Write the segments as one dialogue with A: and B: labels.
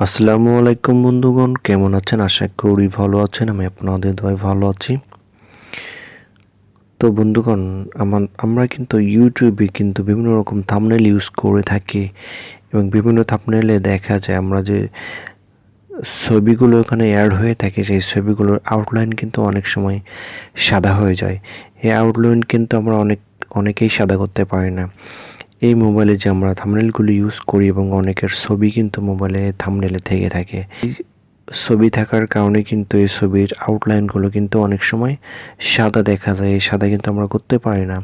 A: আসসালামু আলাইকুম বন্ধুগণ, কেমন আছেন? আশা করি ভালো আছেন। আমি আপনাদের দোয়ায় ভালো আছি। তো বন্ধুগণ, আমরা কিন্তু ইউটিউবে কিন্তু বিভিন্ন রকম থাম্বনেল ইউজ করে থাকি এবং বিভিন্ন থাম্বনেলে দেখা যায় আমরা যে ছবিগুলো এখানে অ্যাড হয়ে থাকে সেই ছবিগুলোর আউটলাইন কিন্তু অনেক সময় সাদা হয়ে যায়। এই আউটলাইন কিন্তু আমরা অনেকেই সাদা করতে পারি না। এই মোবাইলে যে আমরা থাম্বনেলগুলো ইউজ করি এবং অনেকের ছবি কিন্তু মোবাইলে থাম্বনেলে থেকে থাকে। ছবি থাকার কারণে কিন্তু এই ছবির আউটলাইনগুলো কিন্তু অনেক সময় সাদা দেখা যায়। এই সাদা কিন্তু আমরা করতে পারি না।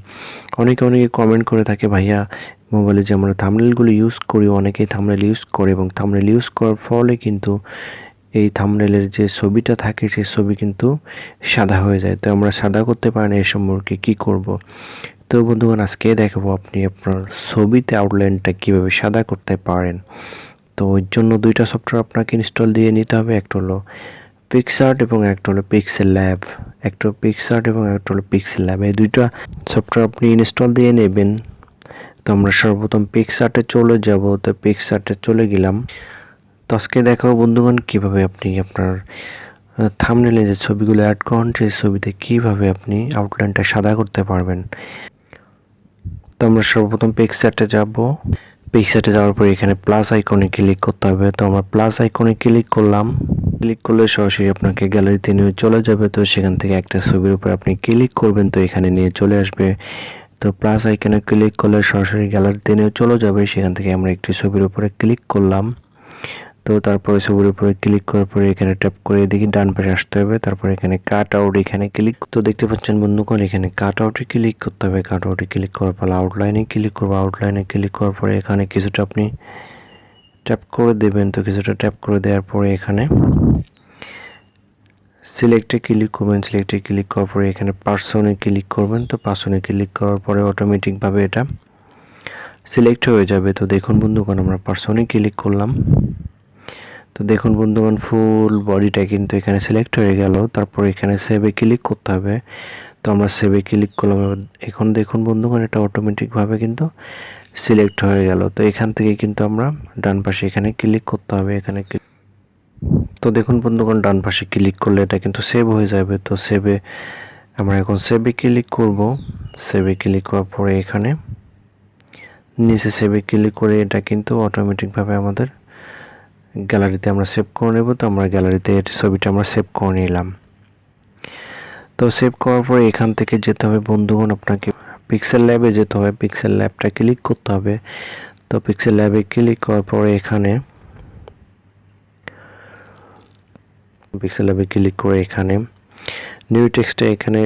A: অনেকে কমেন্ট করে থাকে, ভাইয়া মোবাইলে যে আমরা থাম্বনেলগুলো ইউজ করি, অনেকেই থাম্বনেল ইউজ করে এবং থাম্বনেল ইউজ করার ফলে কিন্তু এই থাম্বনেলের যে ছবিটা থাকে সেই ছবি কিন্তু সাদা হয়ে যায়। তো আমরা সাদা করতে পারি না, এই সম্পর্কে কী করব? তো বন্ধুগণ, আজকে দেখাবো আপনি আপনার ছবিতে আউটলাইনটা কীভাবে সাদা করতে পারেন। তো ওই জন্য দুইটা সফটওয়্যার আপনাকে ইনস্টল দিয়ে নিতে হবে। একটা হলো পিক্সআর্ট এবং একটা হলো পিক্সেল ল্যাব। একটা পিক্সআর্ট এবং একটা হলো পিক্সেল ল্যাব, এই দুইটা সফটওয়্যার আপনি ইনস্টল দিয়ে নেবেন। তো আমরা সর্বপ্রথম পিক্সআর্টে চলে যাব। তো পিক্সআর্টে চলে গেলাম। তো আজকে দেখাবো বন্ধুগণ কীভাবে আপনি আপনার থাম্বনেলে যে ছবিগুলো অ্যাড করেন সেই ছবিতে কীভাবে আপনি আউটলাইনটা সাদা করতে পারবেন। তো আমরা সর্বপ্রথম পিক্সআর্টে যাব। পিক্সআর্টে যাওয়ার পরে এখানে প্লাস আইকনে ক্লিক করতে হবে। তো আমরা প্লাস আইকনে ক্লিক করলাম। ক্লিক করলে সরাসরি আপনাকে গ্যালারিতে নিয়ে চলে যাবে। তো সেখান থেকে একটা ছবির উপর আপনি ক্লিক করবেন, তো এখানে নিয়ে চলে আসবে। তো প্লাস আইকনে ক্লিক করলে সরাসরি গ্যালারিতে নিয়ে চলে যাবে। সেখান থেকে আমরা একটি ছবির উপরে ক্লিক করলাম। তো তারপরে ছবির উপরে ক্লিক করার পরে এখানে ট্যাপ করে এদিকে ডান পাশে আসতে হবে। তারপরে এখানে কাট আউট, এখানে ক্লিক তো দেখতে পাচ্ছেন বন্ধুগণ, এখানে কাট আউটে ক্লিক করতে হবে। কাট আউটে ক্লিক করার পর আউটলাইনে ক্লিক করবো। আউটলাইনে ক্লিক করার পরে এখানে কিছুটা আপনি ট্যাপ করে দেবেন। তো কিছুটা ট্যাপ করে দেওয়ার পরে এখানে সিলেক্টে ক্লিক করবেন। সিলেক্টে ক্লিক করার পরে এখানে পার্সনে ক্লিক করবেন। তো পার্সনে ক্লিক করার পরে অটোমেটিকভাবে এটা সিলেক্ট হয়ে যাবে। তো দেখুন বন্ধুগণ, আমরা পার্সনে ক্লিক করলাম। তো দেখুন বন্ধুগণ, ফুল বডিটা কিন্তু এখানে সিলেক্ট হয়ে গেল। তারপর এখানে সেভে ক্লিক করতে হবে। তো আমরা সেভে ক্লিক করলাম। এখন দেখুন বন্ধুগণ, এটা অটোমেটিকভাবে কিন্তু সিলেক্ট হয়ে গেল। তো এখান থেকে কিন্তু আমরা ডান পাশে এখানে ক্লিক করতে হবে। এখানে তো দেখুন বন্ধুগণ, ডান পাশে ক্লিক করলে এটা কিন্তু সেভ হয়ে যাবে। তো আমরা এখন সেভে ক্লিক করব। সেভে ক্লিক করার পরে এখানে নিচে সেভে ক্লিক করে এটা কিন্তু অটোমেটিকভাবে আমাদের গ্যালারিতে আমরা সেভ করে নেব। তো আমরা গ্যালারিতে ছবিটা আমরা সেভ করে নিলাম। তো সেভ করার পরে এখান থেকে যেতে হবে বন্ধুগণ, আপনাকে পিক্সেল ল্যাবে যেতে হবে। পিক্সেল ল্যাবটা ক্লিক করতে হবে। তো পিক্সেল ল্যাবে ক্লিক করার পরে এখানে পিক্সেল ল্যাবে ক্লিক করে এখানে নিউ টেক্সটে এখানে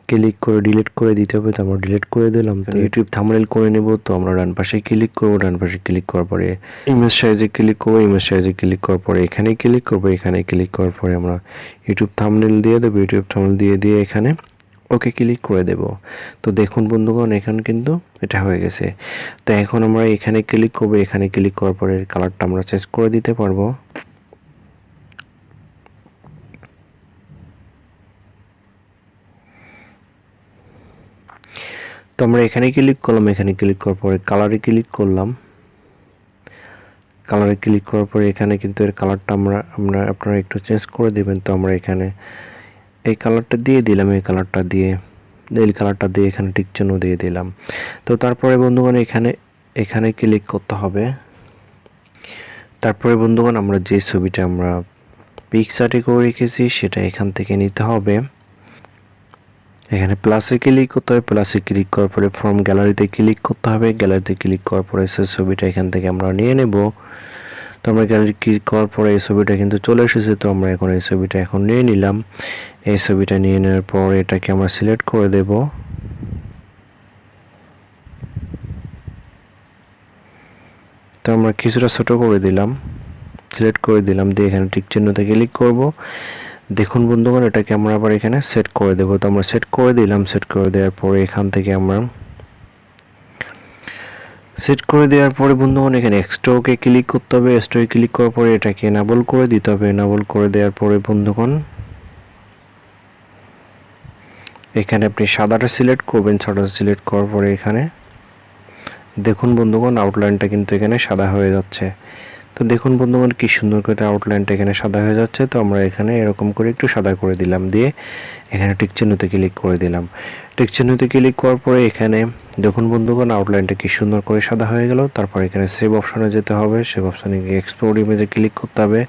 A: ক্লিক করে ডিলিট করে দিতে হবে। তো আমরা ডিলিট করে দিলাম। তো ইউটিউব থাম্বনেল করে নেব। তো আমরা ডান পাশে ক্লিক করব। ডান পাশে ক্লিক করার পরে ইমেজ সাইজে ক্লিক করব। ইমেজ সাইজে ক্লিক করার পরে এখানে ক্লিক করব। এখানে ক্লিক করার পরে আমরা ইউটিউব থাম্বনেল দিয়ে দেবো। ইউটিউব থাম্বনেল দিয়ে এখানে ওকে ক্লিক করে দেব। তো দেখুন বন্ধুগণ, এখানে কিন্তু এটা হয়ে গেছে। তো এখন আমরা এখানে ক্লিক করব। এখানে ক্লিক করার পরে কালারটা আমরা চেঞ্জ করে দিতে পারবো। তো আমরা এখানে ক্লিক করলাম। এখানে ক্লিক করার পরে কালারে ক্লিক করলাম। কালারে ক্লিক করার পরে এখানে কিন্তু এর কালারটা আপনারা একটু চেঞ্জ করে দেবেন। তো আমরা এখানে এই কালারটা দিয়ে দিলাম। এই কালারটা দিয়ে এখানে টিক চিহ্ন দিয়ে দিলাম। তো তারপরে বন্ধুগণ এখানে ক্লিক করতে হবে। তারপরে বন্ধুগণ, আমরা যে ছবিটা আমরা পিক্সআর্টে করে রেখেছি সেটা এখান থেকে নিতে হবে। এখানে প্লাসে ক্লিক করতে হবে। প্লাসে ক্লিক করার পরে ফ্রম গ্যালারিতে ক্লিক করতে হবে। গ্যালারিতে ক্লিক করার পরে সেই ছবিটা এখান থেকে আমরা নিয়ে নেব। তো আমরা গ্যালারি ক্লিক করার পরে এই ছবিটা কিন্তু চলে এসেছে। তো আমরা এখন এই ছবিটা এখন নিয়ে নিলাম। এই ছবিটা নিয়ে নেওয়ার পর এটাকে আমরা সিলেক্ট করে দেব। তো আমরা কিছুটা ছোট করে দিলাম, সিলেক্ট করে দিলাম, দিয়ে এখানে টিক চিহ্নতে ক্লিক করব। দেখুন বন্ধুগণ, এটাকে আমরা আবার এখানে সেট করে দেব। তো আমরা সেট করে দিলাম। সেট করে দেওয়ার পরে এখান থেকে আমরা সেট করে দেওয়ার পরে বন্ধুগণ এখানে এক্সট্রাকে ক্লিক করতে হবে। এক্সট্রাকে ক্লিক করার পরে এটাকে এনাবল করে দিতে হবে। এনাবল করে দেওয়ার পরে বন্ধুগণ এখানে আপনি সাদাটা সিলেক্ট করবেন। সাদাটা সিলেক্ট করার পরে এখানে দেখুন বন্ধুগণ, আউটলাইনটা কিন্তু এখানে সাদা হয়ে যাচ্ছে। তো দেখুন বন্ধুগণ কি সুন্দর করে আউটলাইনটা এখানে সাদা হয়ে যাচ্ছে। তো আমরা এখানে এরকম করে একটু সাদা করে দিলাম, দিয়ে এখানে টিক চিহ্নতে ক্লিক করে দিলাম। টিক চিহ্নতে ক্লিক করার পরে এখানে দেখুন বন্ধুগণ আউটলাইনটা কি সুন্দর করে সাদা হয়ে গেল। তারপর এখানে সেভ অপশনে যেতে হবে, সেভ অপশনে গিয়ে এক্সপোর্ট ইমেজে ক্লিক করতে হবে।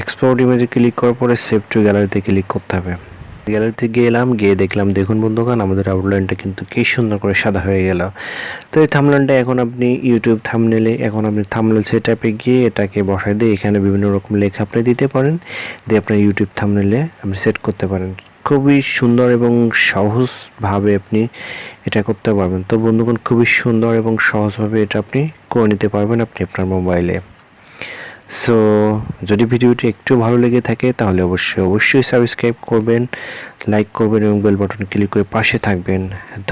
A: এক্সপোর্ট ইমেজে ক্লিক করার পরে সেভ টু গ্যালারিতে ক্লিক করতে হবে। গ্যালারিতে গেলাম, গিয়ে দেখলাম দেখুন বন্ধুগণ আমাদের আউটলাইনটা কিন্তু কি সুন্দর করে সাদা হয়ে গেল। তো এই থাম্বনেলটা এখন আপনি ইউটিউব থাম্বনেলে এখন আপনি থাম্বনেল সেটআপে গিয়ে এটাকে বসায় দিয়ে এখানে বিভিন্ন রকম লেখা আপনি দিতে পারেন, দিয়ে আপনার ইউটিউব থাম্বনেলে আপনি সেট করতে পারেন। খুবই সুন্দর এবং সহজভাবে আপনি এটা করতে পারবেন। তো বন্ধুগণ খুবই সুন্দর এবং সহজভাবে এটা আপনি করে নিতে পারবেন আপনি আপনার মোবাইলে। সো যদি ভিডিওটি একটু ভালো লেগে থাকে তাহলে অবশ্যই সাবস্ক্রাইব করবেন, লাইক করবেন এবং বেল বাটন ক্লিক করে পাশে থাকবেন।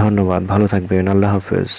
A: ধন্যবাদ, ভালো থাকবেন, আল্লাহ হাফেজ।